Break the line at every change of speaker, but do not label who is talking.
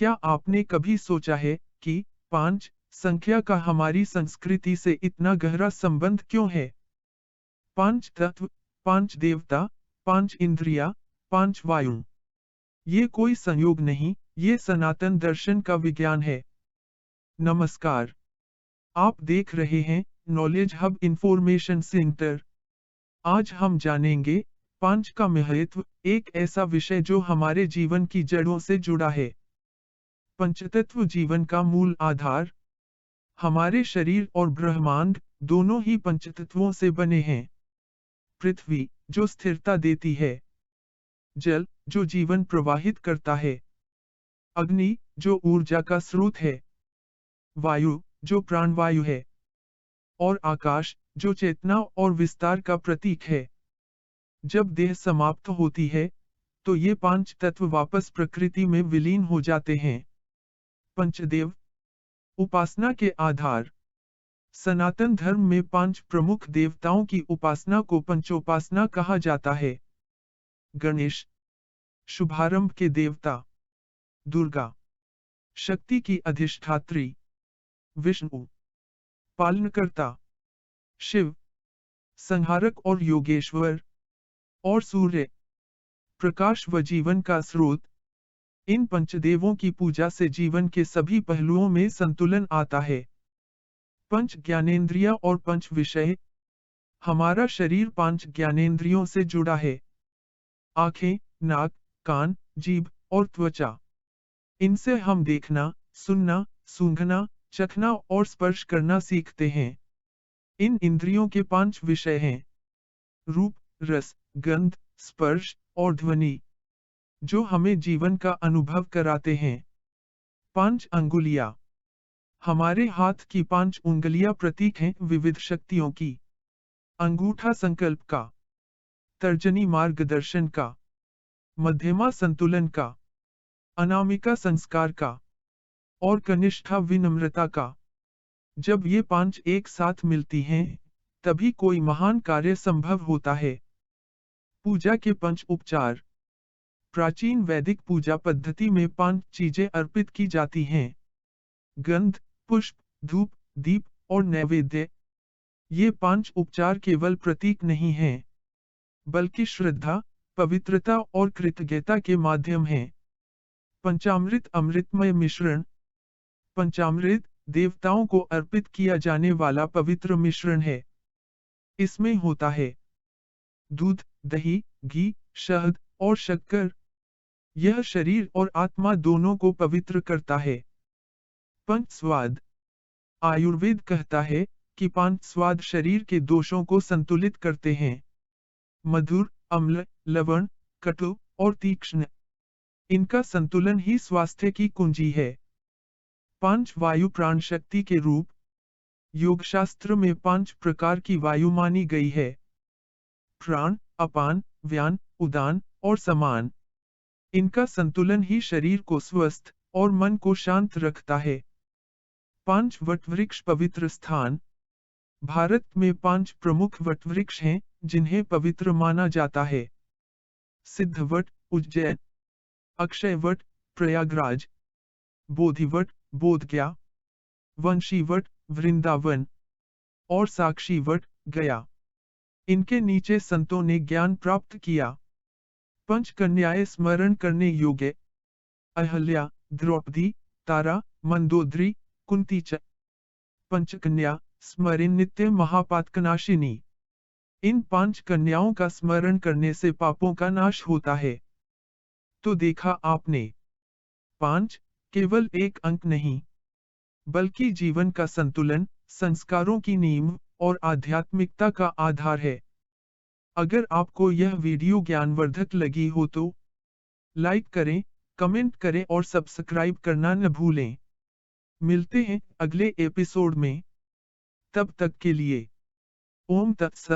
क्या आपने कभी सोचा है कि 5 संख्या का हमारी संस्कृति से इतना गहरा संबंध क्यों है? 5 तत्व, 5 देवता, 5 इंद्रिया, 5 वायु। ये कोई संयोग नहीं, ये सनातन दर्शन का विज्ञान है। नमस्कार। आप देख रहे हैं नॉलेज हब इंफॉर्मेशन सेंटर। आज हम जानेंगे 5 का महत्व, एक ऐसा विषय जो हमारे जीवन की जड़ों से जुड़ा है। पंचतत्व जीवन का मूल आधार। हमारे शरीर और ब्रह्मांड दोनों ही पंचतत्वों से बने हैं। पृथ्वी, जो स्थिरता देती है। जल, जो जीवन प्रवाहित करता है। अग्नि, जो ऊर्जा का स्रोत है। वायु, जो प्राणवायु है। और आकाश, जो चेतना और विस्तार का प्रतीक है। जब देह समाप्त होती है, तो ये 5 तत्व वापस प्रकृति में विलीन हो जाते हैं। पंचदेव। उपासना के आधार। सनातन धर्म में 5 प्रमुख देवताओं की उपासना को पंचोपासना कहा जाता है। गणेश, शुभारंभ के देवता। दुर्गा, शक्ति की अधिष्ठात्री। विष्णु, पालनकर्ता। शिव, संहारक और योगेश्वर। और सूर्य, प्रकाश व जीवन का स्रोत। इन पंचदेवों की पूजा से जीवन के सभी पहलुओं में संतुलन आता है। पंच ज्ञानेंद्रिय और पंच विषय। हमारा शरीर 5 ज्ञानेंद्रियों से जुड़ा है। आंखें, नाक, कान, जीभ और त्वचा। इनसे हम देखना, सुनना, सूंघना, चखना और स्पर्श करना सीखते हैं। इन इंद्रियों के 5 विषय हैं। रूप, रस, गंध, स्पर्श और ध्वनि, जो हमें जीवन का अनुभव कराते हैं। 5 अंगुलियां। हमारे हाथ की 5 उंगलियां प्रतीक हैं विविध शक्तियों की। अंगूठा संकल्प का। तर्जनी मार्गदर्शन का। मध्यमा संतुलन का। अनामिका संस्कार का। और कनिष्ठा विनम्रता का। जब ये 5 एक साथ मिलती हैं, तभी कोई महान कार्य संभव होता है। पूजा के 5 उपचार। प्राचीन वैदिक पूजा पद्धति में 5 चीजें अर्पित की जाती हैं। गंध, पुष्प, धूप, दीप और नैवेद्य। ये 5 उपचार केवल प्रतीक नहीं हैं, बल्कि श्रद्धा, पवित्रता और कृतज्ञता के माध्यम हैं। पंचामृत अमृतमय मिश्रण। पंचामृत देवताओं को अर्पित किया जाने वाला पवित्र मिश्रण है। इसमें होता है दूध, दही, घी, शहद और शक्कर। यह शरीर और आत्मा दोनों को पवित्र करता है। पंच स्वाद। आयुर्वेद कहता है कि 5 स्वाद शरीर के दोषों को संतुलित करते हैं। मधुर, अम्ल, लवण, कटु और तीक्ष्ण। इनका संतुलन ही स्वास्थ्य की कुंजी है। 5 वायु प्राण शक्ति के रूप। योगशास्त्र में 5 प्रकार की वायु मानी गई है। प्राण, अपान, व्यान, उदान और समान। इनका संतुलन ही शरीर को स्वस्थ और मन को शांत रखता है। 5 वटवृक्ष पवित्र स्थान। भारत में 5 प्रमुख वटवृक्ष हैं, जिन्हें पवित्र माना जाता है। सिद्धवट, उज्जैन। अक्षयवट, प्रयागराज। बोधिवट, बोधगया। वंशीवट, वृंदावन। और साक्षीवट, गया। इनके नीचे संतों ने ज्ञान प्राप्त किया। पंचकन्याएं स्मरण करने योग्य। अहल्या, द्रौपदी, तारा, मंदोदरी, कुंती च। पंचकन्या, स्मरण नित्य महापातकनाशिनी। इन 5 कन्याओं का स्मरण करने से पापों का नाश होता है। तो देखा आपने, 5 केवल एक अंक नहीं, बल्कि जीवन का संतुलन, संस्कारों की नींव और आध्यात्मिकता का आधार है। अगर आपको यह वीडियो ज्ञानवर्धक लगी हो तो लाइक करें, कमेंट करें और सब्सक्राइब करना न भूलें। मिलते हैं अगले एपिसोड में। तब तक के लिए ओम तत्सत।